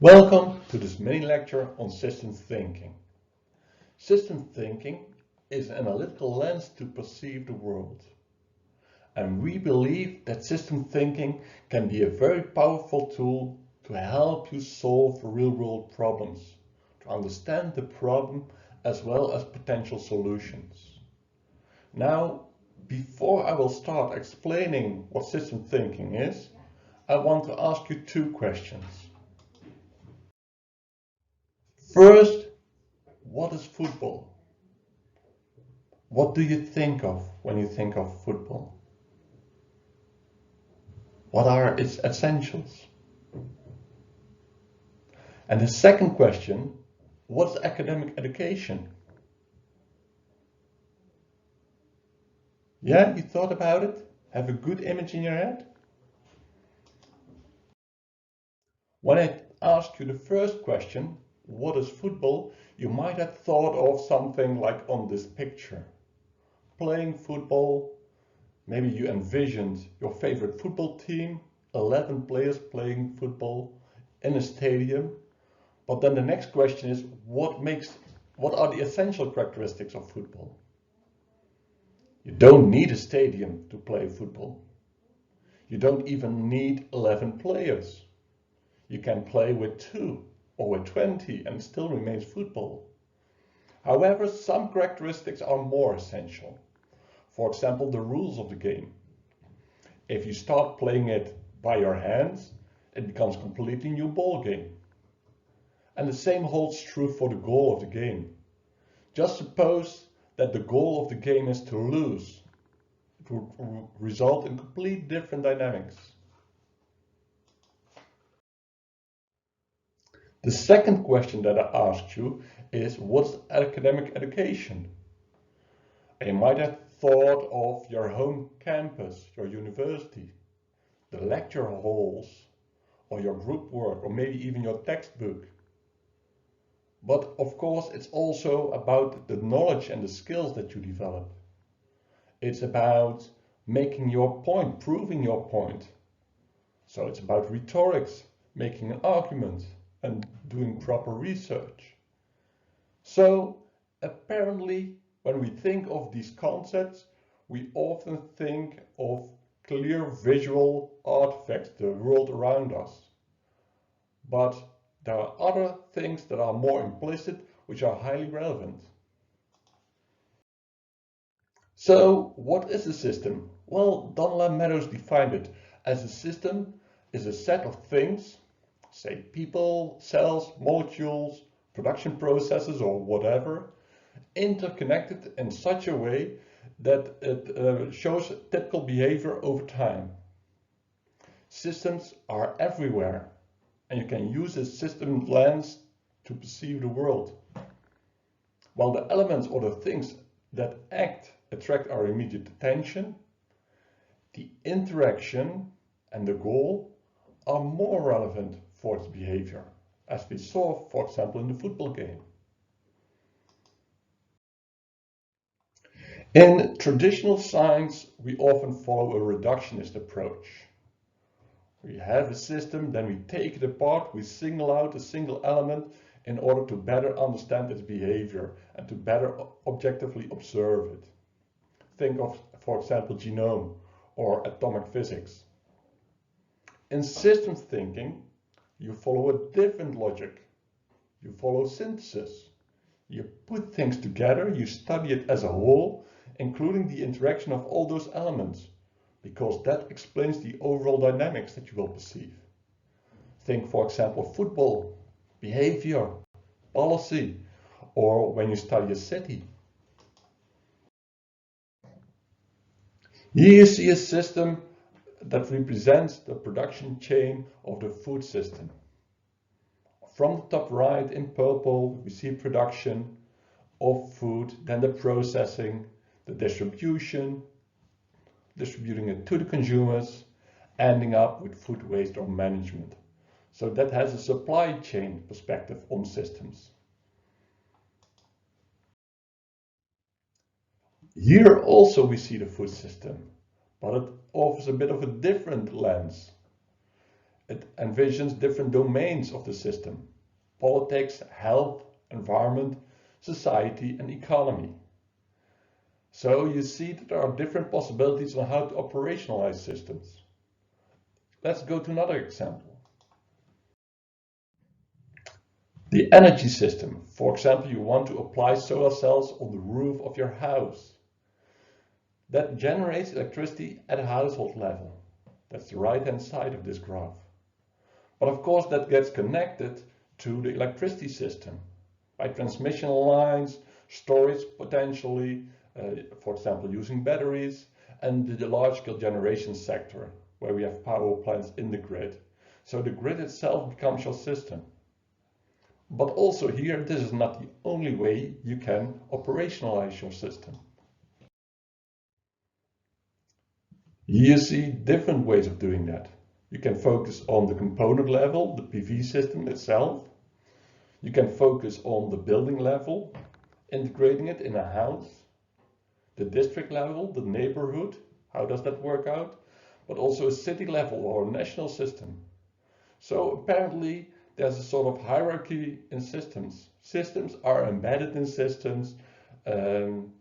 Welcome to this mini lecture on systems thinking. System thinking is an analytical lens to perceive the world. And we believe that system thinking can be a very powerful tool to help you solve real-world problems, to understand the problem as well as potential solutions. Now, before I will start explaining what system thinking is, I want to ask you two questions. First, what is football? What do you think of when you think of football? What are its essentials? And the second question, what's academic education? Yeah, you thought about it? Have a good image in your head? When I asked you the first question, what is football? You might have thought of something like on this picture. Playing football, maybe you envisioned your favorite football team, 11 players playing football in a stadium. But then the next question is, what are the essential characteristics of football? You don't need a stadium to play football. You don't even need 11 players. You can play with 2 or with 20 and it still remains football. However, some characteristics are more essential. For example, the rules of the game. If you start playing it by your hands, it becomes a completely new ball game. And the same holds true for the goal of the game. Just suppose that the goal of the game is to lose. It would result in completely different dynamics. The second question that I asked you is, what's academic education? You might have thought of your home campus, your university, the lecture halls, or your group work, or maybe even your textbook. But of course, it's also about the knowledge and the skills that you develop. It's about making your point, proving your point. So it's about rhetorics, making an argument, and doing proper research. So apparently, when we think of these concepts, we often think of clear visual artifacts, the world around us. But there are other things that are more implicit, which are highly relevant. So what is a system? Well, Donald Meadows defined it as a system is a set of things, say people, cells, molecules, production processes or whatever, interconnected in such a way that it shows typical behavior over time. Systems are everywhere and you can use a system lens to perceive the world. While the elements or the things that attract our immediate attention, the interaction and the goal are more relevant for its behavior, as we saw, for example, in the football game. In traditional science, we often follow a reductionist approach. We have a system, then we take it apart, we single out a single element in order to better understand its behavior and to better objectively observe it. Think of, for example, genome or atomic physics. In systems thinking, you follow a different logic. You follow synthesis. You put things together, you study it as a whole, including the interaction of all those elements, because that explains the overall dynamics that you will perceive. Think, for example, football, behavior, policy, or when you study a city. Here you see a system that represents the production chain of the food system. From the top right in purple, we see production of food, then the processing, the distributing it to the consumers, ending up with food waste or management. So that has a supply chain perspective on systems. Here also we see the food system, but it offers a bit of a different lens. It envisions different domains of the system: politics, health, environment, society, and economy. So you see that there are different possibilities on how to operationalize systems. Let's go to another example. The energy system. For example, you want to apply solar cells on the roof of your house. That generates electricity at a household level. That's the right-hand side of this graph. But of course that gets connected to the electricity system by transmission lines, storage potentially, for example using batteries, and the large-scale generation sector where we have power plants in the grid. So the grid itself becomes your system. But also here, this is not the only way you can operationalize your system. You see different ways of doing that. You can focus on the component level, the PV system itself. You can focus on the building level, integrating it in a house. The district level, the neighborhood, how does that work out? But also a city level or a national system. So apparently there's a sort of hierarchy in systems. Systems are embedded in systems,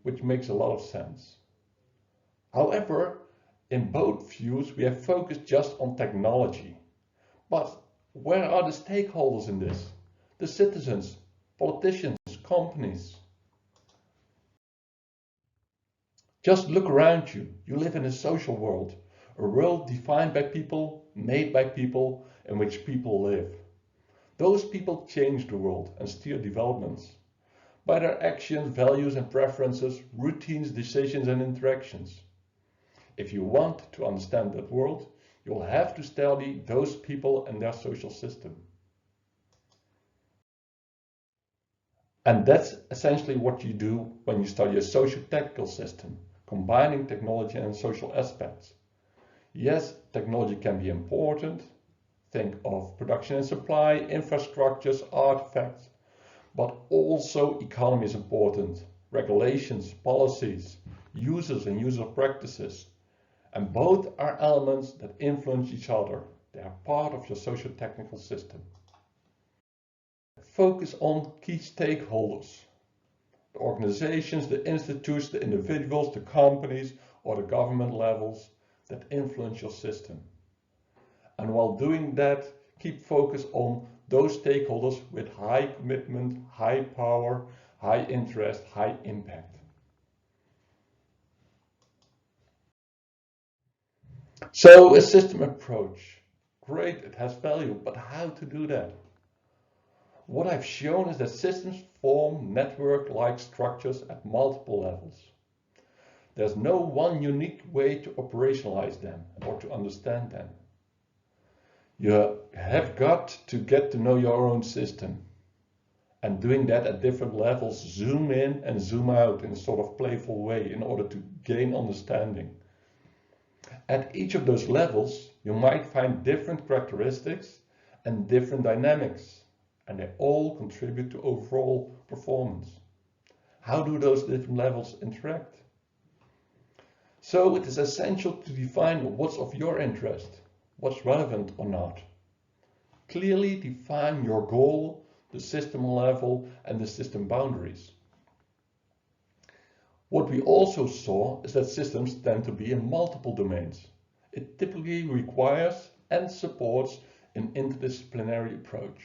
which makes a lot of sense. However, in both views, we have focused just on technology. But where are the stakeholders in this? The citizens, politicians, companies. Just look around you. You live in a social world, a world defined by people, made by people, in which people live. Those people change the world and steer developments by their actions, values and preferences, routines, decisions and interactions. If you want to understand that world, you'll have to study those people and their social system. And that's essentially what you do when you study a socio-technical system, combining technology and social aspects. Yes, technology can be important. Think of production and supply, infrastructures, artifacts, but also economy is important. Regulations, policies, users and user practices. And both are elements that influence each other. They are part of your socio-technical system. Focus on key stakeholders. The organizations, the institutes, the individuals, the companies, or the government levels that influence your system. And while doing that, keep focus on those stakeholders with high commitment, high power, high interest, high impact. So a system approach, great, it has value, but how to do that? What I've shown is that systems form network-like structures at multiple levels. There's no one unique way to operationalize them or to understand them. You have got to get to know your own system. And doing that at different levels, zoom in and zoom out in a sort of playful way in order to gain understanding. At each of those levels, you might find different characteristics and different dynamics, and they all contribute to overall performance. How do those different levels interact? So it is essential to define what's of your interest, what's relevant or not. Clearly define your goal, the system level, and the system boundaries. What we also saw is that systems tend to be in multiple domains. It typically requires and supports an interdisciplinary approach.